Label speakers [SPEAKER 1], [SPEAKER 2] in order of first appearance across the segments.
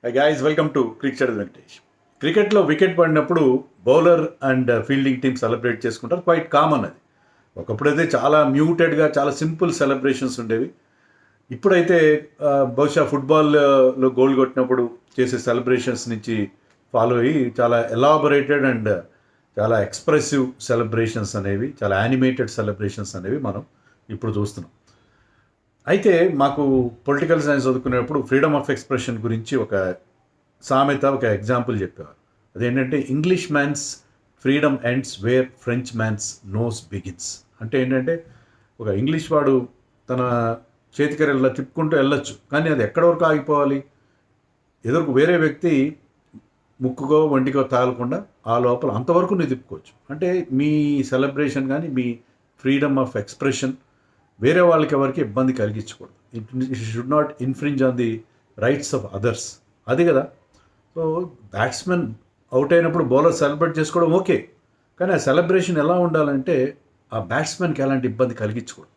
[SPEAKER 1] Hi guys, welcome to Cricket Advantage. క్రికెట్లో wicket పడినప్పుడు bowler and fielding team celebrate చేసుకుంటారు, quite common అది. ఒకప్పుడైతే చాలా మ్యూటెడ్గా చాలా సింపుల్ సెలబ్రేషన్స్ ఉండేవి. ఇప్పుడైతే బహుశా ఫుట్బాల్లో గోల్ కొట్టినప్పుడు చేసే సెలబ్రేషన్స్ నుంచి ఫాలో అయ్యి చాలా ఎలాబొరేటెడ్ అండ్ చాలా ఎక్స్ప్రెసివ్ సెలబ్రేషన్స్ అనేవి, చాలా యానిమేటెడ్ సెలబ్రేషన్స్ అనేవి మనం ఇప్పుడు చూస్తున్నాం. అయితే మాకు పొలిటికల్ సైన్స్ చదువుకునేటప్పుడు ఫ్రీడమ్ ఆఫ్ ఎక్స్ప్రెషన్ గురించి ఒక సామెత, ఒక ఎగ్జాంపుల్ చెప్పేవారు. అదేంటంటే English man's freedom ends where French man's nose begins. అంటే ఏంటంటే ఒక ఇంగ్లీష్ వాడు తన చేతికరెల్లా తిప్పుకుంటూ వెళ్ళొచ్చు, కానీ అది ఎక్కడి వరకు ఆగిపోవాలి? ఎదురుకు వేరే వ్యక్తి ముక్కుకో వంటికో తాగకుండా ఆ లోపల అంతవరకు నువ్వు తిప్పుకోవచ్చు. అంటే మీ సెలబ్రేషన్ కానీ మీ ఫ్రీడమ్ ఆఫ్ ఎక్స్ప్రెషన్ వేరే వాళ్ళకి ఎవరికి ఇబ్బంది కలిగించకూడదు. It should not infringe on the rights of others. అది కదా. సో బ్యాట్స్మెన్ అవుట్ అయినప్పుడు బౌలర్ సెలబ్రేట్ చేసుకోవడం ఓకే, కానీ ఆ సెలబ్రేషన్ ఎలా ఉండాలంటే ఆ బ్యాట్స్మెన్కి ఎలాంటి ఇబ్బంది కలిగించకూడదు.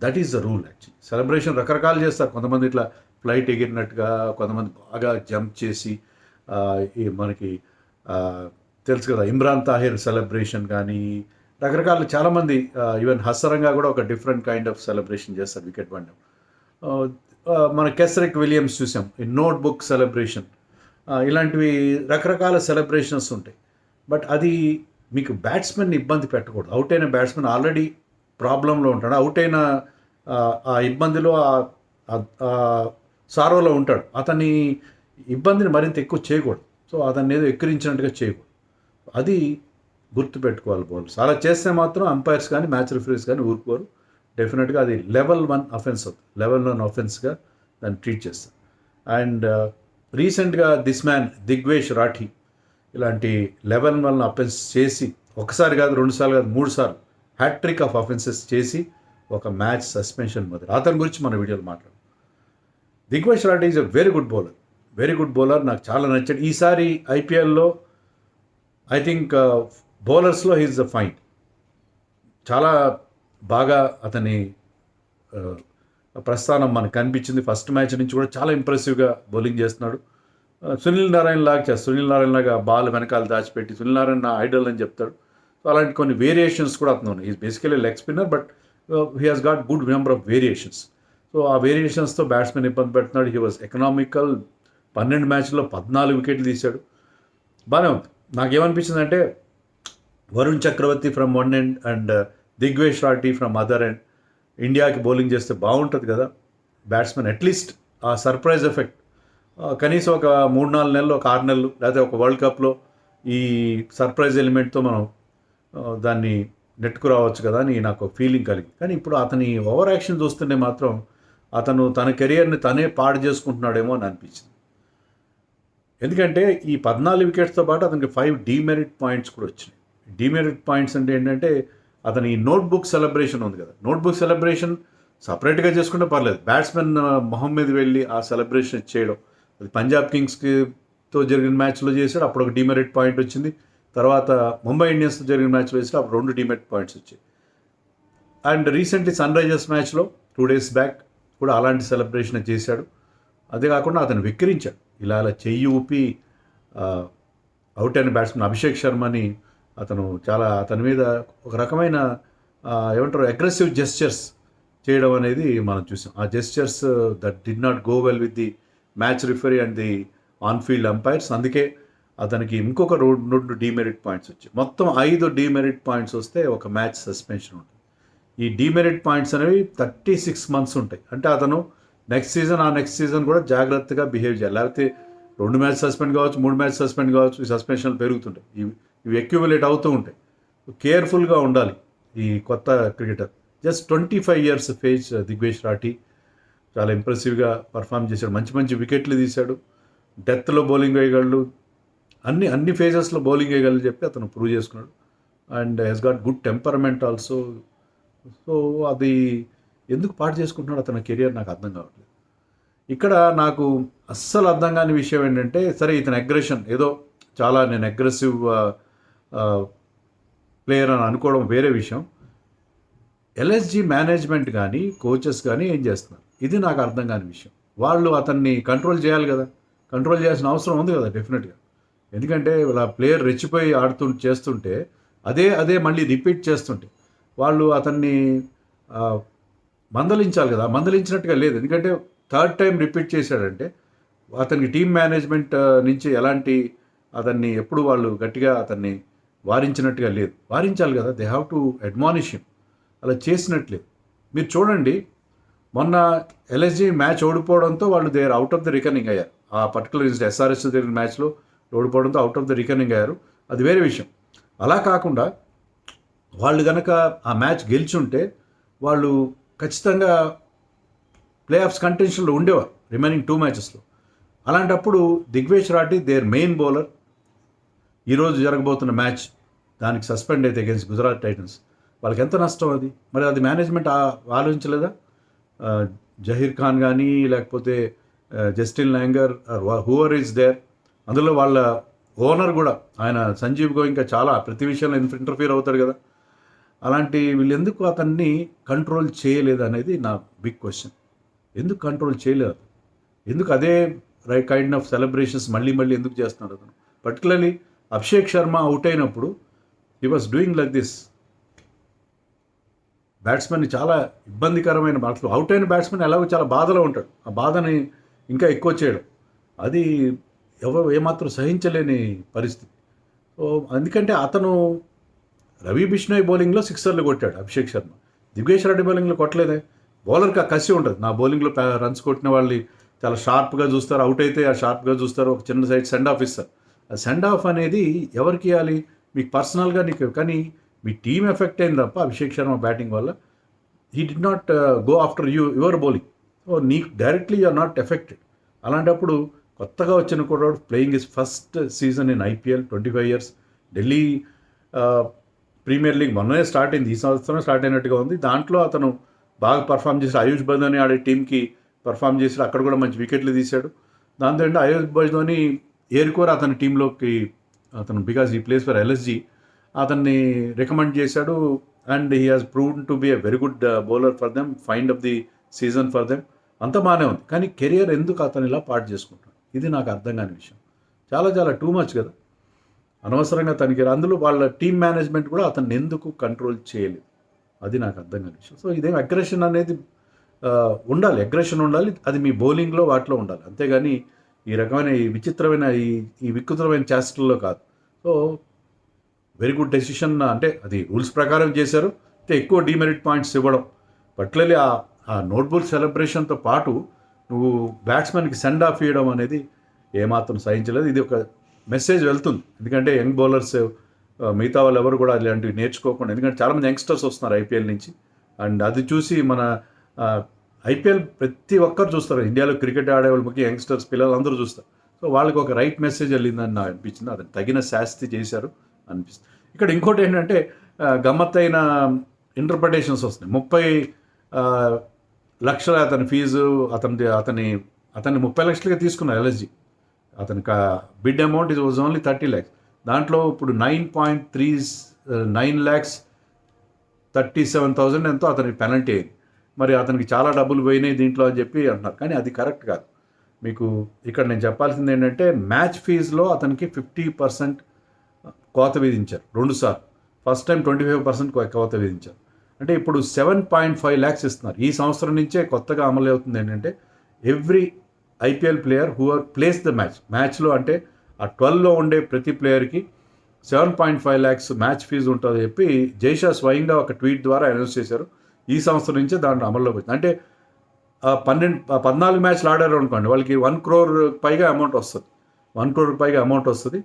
[SPEAKER 1] That is the rule. Actually celebration రకరకాలు చేస్తారు. కొంతమంది ఇట్లా ఫ్లైట్ ఎగిరినట్టుగా, కొంతమంది బాగా జంప్ చేసి ఈ మనకి తెలుసు కదా ఇమ్రాన్ తాహిర్ సెలబ్రేషన్ కానీ రకరకాల చాలామంది ఈవెన్ హస్సరంగా కూడా ఒక డిఫరెంట్ కైండ్ ఆఫ్ సెలబ్రేషన్ చేస్తారు వికెట్ పడడం. మన కెసరిక్ విలియమ్స్ చూసాం, ఈ నోట్ బుక్ సెలబ్రేషన్, ఇలాంటివి రకరకాల సెలబ్రేషన్స్ ఉంటాయి. బట్ అది మీకు బ్యాట్స్మెన్ ఇబ్బంది పెట్టకూడదు. అవుట్ అయిన బ్యాట్స్మెన్ ఆల్రెడీ ప్రాబ్లంలో ఉంటాడు, అవుట్ అయిన ఆ ఇబ్బందిలో సారోలో ఉంటాడు. అతని ఇబ్బందిని మరింత ఎక్కువ చేయకూడదు. సో అతన్ని ఏదో ఎక్కిరించినట్టుగా చేయకూడదు. అది గుర్తుపెట్టుకోవాలి బౌలర్స్. అలా చేస్తే మాత్రం అంపైర్స్ కానీ మ్యాచ్ రిఫరీస్ కానీ ఊరుకోరు. డెఫినెట్గా అది లెవెల్ 1 అఫెన్స్ అవుతుంది. లెవెల్ 1 అఫెన్స్గా దాన్ని ట్రీట్ చేస్తారు. అండ్ రీసెంట్గా దిస్ మ్యాన్ దిగ్వేష్ రాఠీ ఇలాంటి లెవెల్ 1 అఫెన్స్ చేసి ఒకసారి కాదు, 2 సార్లు కాదు, 3 సార్లు హ్యాట్రిక్ ఆఫ్ అఫెన్సెస్ చేసి ఒక మ్యాచ్ సస్పెన్షన్ మొదలు. అతని గురించి మన వీడియోలో మాట్లాడు. Digvesh Rathi is a very good bowler, very good bowler. నాకు చాలా నచ్చాడు. ఈసారి ఐపీఎల్లో ఐ థింక్ బౌలర్స్లో హీజ్ ద ఫైన్. చాలా బాగా అతని ప్రస్థానం మనకు కనిపించింది. ఫస్ట్ మ్యాచ్ నుంచి కూడా చాలా ఇంప్రెసివ్గా బౌలింగ్ చేస్తున్నాడు. సునీల్ నారాయణ లాగా బాల్ వెనకాల దాచిపెట్టి సునీల్ నారాయణ నా ఐడల్ అని చెప్తాడు. సో అలాంటి కొన్ని వేరియేషన్స్ కూడా అతను ఉన్నాయి. Is basically leg spinner, but he has got good number of variations. So ఆ వేరియేషన్స్తో బ్యాట్స్మెన్ ఇబ్బంది పెడుతున్నాడు. He was economical. 12 మ్యాచ్ల్లో 14 వికెట్లు తీశాడు. బాగానే ఉంది. నాకేమనిపించిందంటే Varun Chakravarthy from one end and Digvesh Rathi from other end ఇండియాకి బౌలింగ్ చేస్తే బాగుంటుంది కదా. బ్యాట్స్మెన్ అట్లీస్ట్ ఆ సర్ప్రైజ్ ఎఫెక్ట్ కనీసం ఒక 3-4 నెలలు, ఒక 6 నెలలు, లేకపోతే ఒక వరల్డ్ కప్లో ఈ సర్ప్రైజ్ ఎలిమెంట్తో మనం దాన్ని నెట్టుకు రావచ్చు కదా అని నాకు ఫీలింగ్ కలిగింది. కానీ ఇప్పుడు అతని ఓవర్ యాక్షన్ చూస్తుంటే మాత్రం అతను తన కెరియర్ని తనే పాడు చేసుకుంటున్నాడేమో అని అనిపించింది. ఎందుకంటే ఈ 14 వికెట్స్తో పాటు అతనికి 5 డీమెరిట్ పాయింట్స్ కూడా వచ్చినాయి. డీమెరిట్ పాయింట్స్ అంటే ఏంటంటే అతని నోట్బుక్ సెలబ్రేషన్ ఉంది కదా, నోట్బుక్ సెలబ్రేషన్ సపరేట్గా చేసుకుంటే పర్లేదు. బ్యాట్స్మెన్ మొహం మీద వెళ్ళి ఆ సెలబ్రేషన్ చేయడం, అది పంజాబ్ కింగ్స్తో జరిగిన మ్యాచ్లో చేశాడు, అప్పుడు ఒక డీమెరిట్ పాయింట్ వచ్చింది. తర్వాత ముంబై ఇండియన్స్తో జరిగిన మ్యాచ్లో చేశాడు, అప్పుడు 2 డీమెరిట్ పాయింట్స్ వచ్చాయి. అండ్ రీసెంట్లీ సన్ రైజర్స్ మ్యాచ్లో 2 days బ్యాక్ కూడా అలాంటి సెలబ్రేషన్ చేశాడు. అదే కాకుండా అతను విక్రించాడు. ఇలా చెయ్యి ఊపి అవుట్ అయిన బ్యాట్స్మెన్ అభిషేక్ శర్మని అతని మీద ఒక రకమైన ఏమంటారు అగ్రెసివ్ జెస్చర్స్ చేయడం అనేది మనం చూసాం. ఆ gestures that did not go well with the match referee and the on field umpires. అందుకే అతనికి ఇంకొక 2 డీమెరిట్ పాయింట్స్ వచ్చాయి. మొత్తం 5 డీమెరిట్ పాయింట్స్ వస్తే ఒక మ్యాచ్ సస్పెన్షన్ ఉంటుంది. ఈ డీమెరిట్ పాయింట్స్ అనేవి 36 months ఉంటాయి. అంటే అతను నెక్స్ట్ సీజన్ కూడా జాగ్రత్తగా బిహేవ్ చేయాలి. లేకపోతే 2 మ్యాచ్ సస్పెండ్ కావచ్చు, 3 మ్యాచ్ సస్పెండ్ కావచ్చు. ఈ సస్పెన్షన్లు పెరుగుతుంటాయి, ఇవి అక్యుములేట్ అవుతూ ఉంటాయి. కేర్ఫుల్గా ఉండాలి ఈ కొత్త cricketer. Just 25 years phase Digvesh Rathee చాలా ఇంప్రెసివ్గా పర్ఫామ్ చేశాడు. మంచి వికెట్లు తీశాడు. డెత్లో బౌలింగ్ వేయగలడు, అన్ని ఫేజెస్లో బౌలింగ్ వేయగలరు చెప్పి అతను ప్రూవ్ చేసుకున్నాడు. And he's got good temperament also. So అది ఎందుకు పాటు చేసుకుంటున్నాడు అతని కెరియర్ నాకు అర్థం కావట్లేదు. ఇక్కడ నాకు అస్సలు అర్థం కాని విషయం ఏంటంటే, సరే ఇతని అగ్రెషన్ ఏదో చాలా నేను అగ్రెసివ్ ప్లేయర్ అని అనుకోవడం వేరే విషయం. ఎల్ఎస్జీ మేనేజ్మెంట్ కానీ కోచెస్ కానీ ఏం చేస్తున్నారు, ఇది నాకు అర్థం కాని విషయం. వాళ్ళు అతన్ని కంట్రోల్ చేయాలి కదా. కంట్రోల్ చేయాల్సిన అవసరం ఉంది కదా డెఫినెట్గా. ఎందుకంటే ఇలా ప్లేయర్ రెచ్చిపోయి చేస్తుంటే అదే మళ్ళీ రిపీట్ చేస్తుంటే వాళ్ళు అతన్ని మందలించాలి కదా, మందలించినట్టుగా లేదు. ఎందుకంటే థర్డ్ టైం రిపీట్ చేశాడంటే అతనికి టీమ్ మేనేజ్మెంట్ నుంచి ఎలాంటి అతన్ని ఎప్పుడు వాళ్ళు గట్టిగా అతన్ని వారించినట్టుగా లేదు. వారించాలి కదా, they have to admonish him. అలా చేసినట్లేదు. మీరు చూడండి, మొన్న ఎల్ఎస్జీ మ్యాచ్ ఓడిపోవడంతో వాళ్ళు they are out of the reckoning అయ్యారు. ఆ పర్టికులర్ ఎస్ఆర్ఎస్ జరిగిన మ్యాచ్లో ఓడిపోవడంతో అవుట్ ఆఫ్ ద రికనింగ్ అయ్యారు. అది వేరే విషయం. అలా కాకుండా వాళ్ళు కనుక ఆ మ్యాచ్ గెలిచుంటే వాళ్ళు ఖచ్చితంగా ప్లే ఆఫ్స్ కంటెన్షన్లో ఉండేవారు రిమైనింగ్ 2 మ్యాచెస్లో. అలాంటప్పుడు Digvesh Rathi their main bowler ఈరోజు జరగబోతున్న మ్యాచ్ దానికి సస్పెండ్ అయితే అగేన్స్ట్ గుజరాత్ టైటన్స్, వాళ్ళకి ఎంత నష్టం అది. మరి అది మేనేజ్మెంట్ ఆలోచించలేదా? జహీర్ ఖాన్ కానీ లేకపోతే Justin Langer whoever is there, అందులో వాళ్ళ ఓనర్ కూడా ఆయన సంజీవ్ గోయింకా చాలా ప్రతి విషయంలో ఇంటర్ఫియర్ అవుతాడు కదా. అలాంటి వీళ్ళు ఎందుకు అతన్ని కంట్రోల్ చేయలేదు అనేది నా బిగ్ క్వశ్చన్. ఎందుకు కంట్రోల్ చేయలేదు? ఎందుకు అదే కైండ్ ఆఫ్ సెలబ్రేషన్స్ మళ్ళీ ఎందుకు చేస్తున్నాడు అతను? పర్టికులర్లీ అభిషేక్ శర్మ అవుట్ అయినప్పుడు he was doing like this. Batsmen చాలా ఇబ్బందికరమైన బాటలు, అవుట్ అయిన బ్యాట్స్మెన్ ఎలాగో చాలా బాధలో ఉంటాడు. ఆ బాధని ఇంకా ఎక్కువ చేయడం అది ఏమాత్రం సహించలేని పరిస్థితి. సో అందుకంటే అతను రవి బిష్ణోయ్ బౌలింగ్లో 6 కొట్టాడు అభిషేక్ శర్మ, దిగ్వేష్ రెడ్డి బౌలింగ్లో కొట్టలేదే. బౌలర్కి ఆ కసి ఉంటుంది. నా బౌలింగ్లో రన్స్ కొట్టిన వాళ్ళు చాలా షార్ప్గా చూస్తారు, అవుట్ అయితే ఆ షార్ప్గా చూస్తారు, ఒక చిన్న సైడ్ సెండ్ ఆఫ్ ఇస్తారు. ఆ సెండ్ ఆఫ్ అనేది ఎవరికి ఇవ్వాలి? మీకు పర్సనల్గా నీకు, కానీ మీ టీం ఎఫెక్ట్ అయింది తప్ప అభిషేక్ శర్మ బ్యాటింగ్ వల్ల he did not go after your bowling. So నీకు డైరెక్ట్లీ యూఆర్ నాట్ ఎఫెక్టెడ్. అలాంటప్పుడు కొత్తగా వచ్చిన కూడా playing is first season in IPL 25 years. Delhi premier league మొన్ననే స్టార్ట్ అయింది, ఈ సంవత్సరం స్టార్ట్ అయినట్టుగా ఉంది. దాంట్లో అతను బాగా పర్ఫామ్ చేసి ఆయుష్ బర్ధోని ఆడే టీంకి పర్ఫామ్ చేసి అక్కడ కూడా మంచి వికెట్లు తీశాడు. దాంతో ఏంటంటే ఆయుష్ బర్ధోని ఏరుకోరు అతని టీంలోకి అతను, బికాజ్ ఈ ప్లేస్ ఫర్ ఎల్ఎస్జీ అతన్ని రికమెండ్ చేశాడు. And he has proved to be a very good bowler for them, find of the season for them. అంత బాగానే ఉంది. కానీ కెరియర్ ఎందుకు అతను ఇలా పాటు చేసుకుంటాడు? ఇది నాకు అర్థం కాని విషయం. చాలా టూ మచ్ కదా, అనవసరంగా తనకి. అందులో వాళ్ళ టీమ్ మేనేజ్మెంట్ కూడా అతన్ని ఎందుకు కంట్రోల్ చేయలేదు, అది నాకు అర్థం కాని విషయం. సో ఇదేం అగ్రెషన్ అనేది ఉండాలి, అగ్రెషన్ ఉండాలి, అది మీ బౌలింగ్లో వాటిలో ఉండాలి. అంతేగాని ఈ రకమైన ఈ విచిత్రమైన ఈ వికృతమైన చేష్టల్లో కాదు. So very good decision. అంటే అది రూల్స్ ప్రకారం చేశారు. అయితే ఎక్కువ డిమెరిట్ పాయింట్స్ ఇవ్వడం, పర్టికులర్లీ ఆ నోట్బుల్ సెలబ్రేషన్తో పాటు నువ్వు బ్యాట్స్మెన్కి సెండ్ ఆఫ్ ఇవ్వడం అనేది ఏమాత్రం సహించలేదు. ఇది ఒక మెసేజ్ వెళ్తుంది. ఎందుకంటే యంగ్ బౌలర్స్ మిగతా వాళ్ళు ఎవరు కూడా ఇలాంటివి నేర్చుకోకుండా, ఎందుకంటే చాలామంది యంగ్స్టర్స్ వస్తున్నారు ఐపీఎల్ నుంచి. అండ్ అది చూసి మన ఐపీఎల్ ప్రతి ఒక్కరు చూస్తారు, ఇండియాలో క్రికెట్ ఆడేవాళ్ళు ముఖ్య యంగ్స్టర్స్ పిల్లలు అందరూ చూస్తారు. సో వాళ్ళకి ఒక రైట్ మెసేజ్ వెళ్ళిందని నాకు అనిపించింది. అది తగిన శాస్తి చేశారు అనిపిస్తుంది. ఇక్కడ ఇంకోటి ఏంటంటే గమ్మత్తైన ఇంటర్ప్రిటేషన్స్ వస్తున్నాయి. 30 లక్షల అతని ఫీజు, అతన్ని 30 లక్షలుగా తీసుకున్నారు ఎల్ఎస్జీ. అతనికి bid amount it was only 30 lakhs. దాంట్లో ఇప్పుడు 9.37,000 ఎంతో అతనికి పెనల్టీ అయింది. మరి అతనికి చాలా డబ్బులు పోయినాయి దీంట్లో అని చెప్పి అంటున్నారు. కానీ అది కరెక్ట్ కాదు. మీకు ఇక్కడ నేను చెప్పాల్సింది ఏంటంటే మ్యాచ్ ఫీజులో అతనికి 50% కోత విధించారు 2 సార్లు. ఫస్ట్ టైం 25% కోత విధించారు. అంటే ఇప్పుడు 7.5 lakhs ఇస్తున్నారు. ఈ సంవత్సరం నుంచే కొత్తగా అమలు అవుతుంది ఏంటంటే every IPL player who are plays the మ్యాచ్లో, అంటే ఆ 12లో ఉండే ప్రతి ప్లేయర్కి 7.5 lakhs మ్యాచ్ ఫీజు ఉంటుందని చెప్పి జైషా స్వయంగా ఒక ట్వీట్ ద్వారా అనౌన్స్ చేశారు. ఈ సంవత్సరం నుంచే దాంట్లో అమల్లోకి వచ్చింది. అంటే 14 మ్యాచ్లు ఆడారు అనుకోండి, వాళ్ళకి 1 crore పైగా అమౌంట్ వస్తుంది. 1 crore పైగా అమౌంట్ వస్తుంది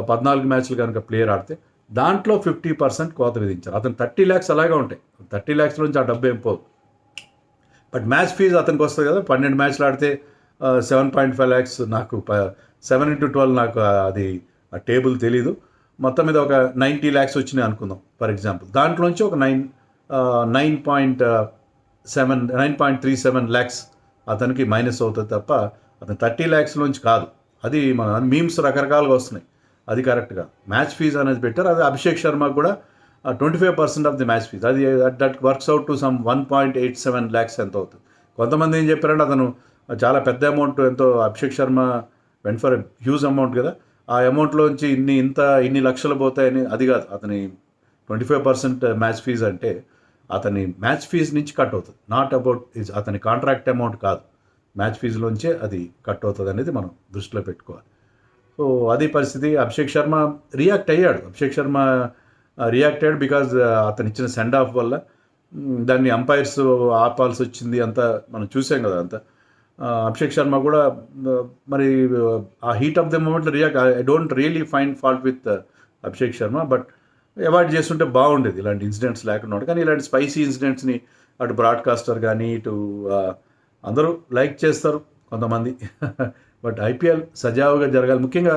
[SPEAKER 1] 14 మ్యాచ్లు కనుక ప్లేయర్ ఆడితే. దాంట్లో 50% కోత విధించారు. అతను 30 lakhs అలాగే ఉంటాయి. 30 lakhs నుంచి ఆ డబ్బు ఏం పోదు. బట్ మ్యాచ్ ఫీజు అతనికి వస్తుంది కదా, 12 మ్యాచ్లు ఆడితే 7.5 lakhs. నాకు 7 into 12 నాకు అది ఆ టేబుల్ తెలీదు. మొత్తం మీద ఒక 90 lakhs వచ్చినాయి అనుకుందాం ఫర్ ఎగ్జాంపుల్. దాంట్లోంచి ఒక 9.37 lakhs అతనికి మైనస్ అవుతుంది తప్ప అతను 30 lakhs నుంచి కాదు. అది మన మీమ్స్ రకరకాలుగా వస్తున్నాయి, అది కరెక్ట్గా మ్యాచ్ ఫీజు అనేది పెట్టారు. అది అభిషేక్ శర్మకు కూడా 25% ఆఫ్ ది మ్యాచ్ ఫీజ్. అది that works out to some 1.87 lakhs ఎంత అవుతుంది. కొంతమంది ఏం చెప్పారంటే అతను చాలా పెద్ద అమౌంట్ ఎంతో Abhishek Sharma went for huge amount కదా, ఆ అమౌంట్లోంచి ఇన్ని లక్షలు పోతాయని అది కాదు. అతని 25% మ్యాచ్ ఫీజు అంటే అతని మ్యాచ్ ఫీజు నుంచి కట్ అవుతుంది, నాట్ అబౌట్ అతని కాంట్రాక్ట్ అమౌంట్ కాదు, మ్యాచ్ ఫీజులోంచే అది కట్ అవుతుంది అనేది మనం దృష్టిలో పెట్టుకోవాలి. సో అది పరిస్థితి. అభిషేక్ శర్మ రియాక్ట్ అయ్యాడు. బికాజ్ అతను ఇచ్చిన సెండ్ ఆఫ్ వల్ల దాన్ని అంపైర్స్ ఆపాల్సి వచ్చింది, అంతా మనం చూసాం కదా అంతా. అభిషేక్ శర్మ కూడా మరి ఆ హీట్ ఆఫ్ ద మూమెంట్లో I don't really find fault with Abhishek Sharma, but avoid చేస్తుంటే బాగుండేది ఇలాంటి ఇన్సిడెంట్స్ లేకుండా. కానీ ఇలాంటి స్పైసీ ఇన్సిడెంట్స్ని అటు బ్రాడ్కాస్టర్ కానీ ఇటు అందరూ లైక్ చేస్తారు కొంతమంది. బట్ ఐపీఎల్ సజావుగా జరగాలి. ముఖ్యంగా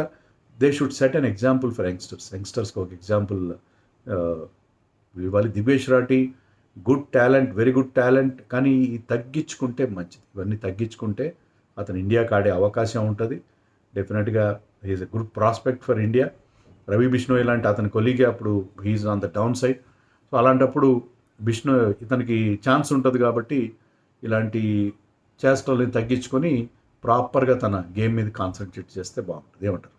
[SPEAKER 1] they should set an example for యంగ్స్టర్స్కి ఒక ఎగ్జాంపుల్ ఇవ్వాలి. Divesh Rathi good talent, very good talent, కానీ తగ్గించుకుంటే మంచిది. ఇవన్నీ తగ్గించుకుంటే అతను ఇండియాకి ఆడే అవకాశం ఉంటుంది. డెఫినెట్గా he's a good prospect for India. Ravi Bishnoi లాంటి అతని కొలీగే అప్పుడు he's on the down side. So అలాంటప్పుడు ఇతనికి ఛాన్స్ ఉంటుంది కాబట్టి ఇలాంటి చేష్టల్ని తగ్గించుకొని ప్రాపర్గా తన గేమ్ మీద కాన్సన్ట్రేట్ చేస్తే బాగుంటుంది. ఏమంటారు?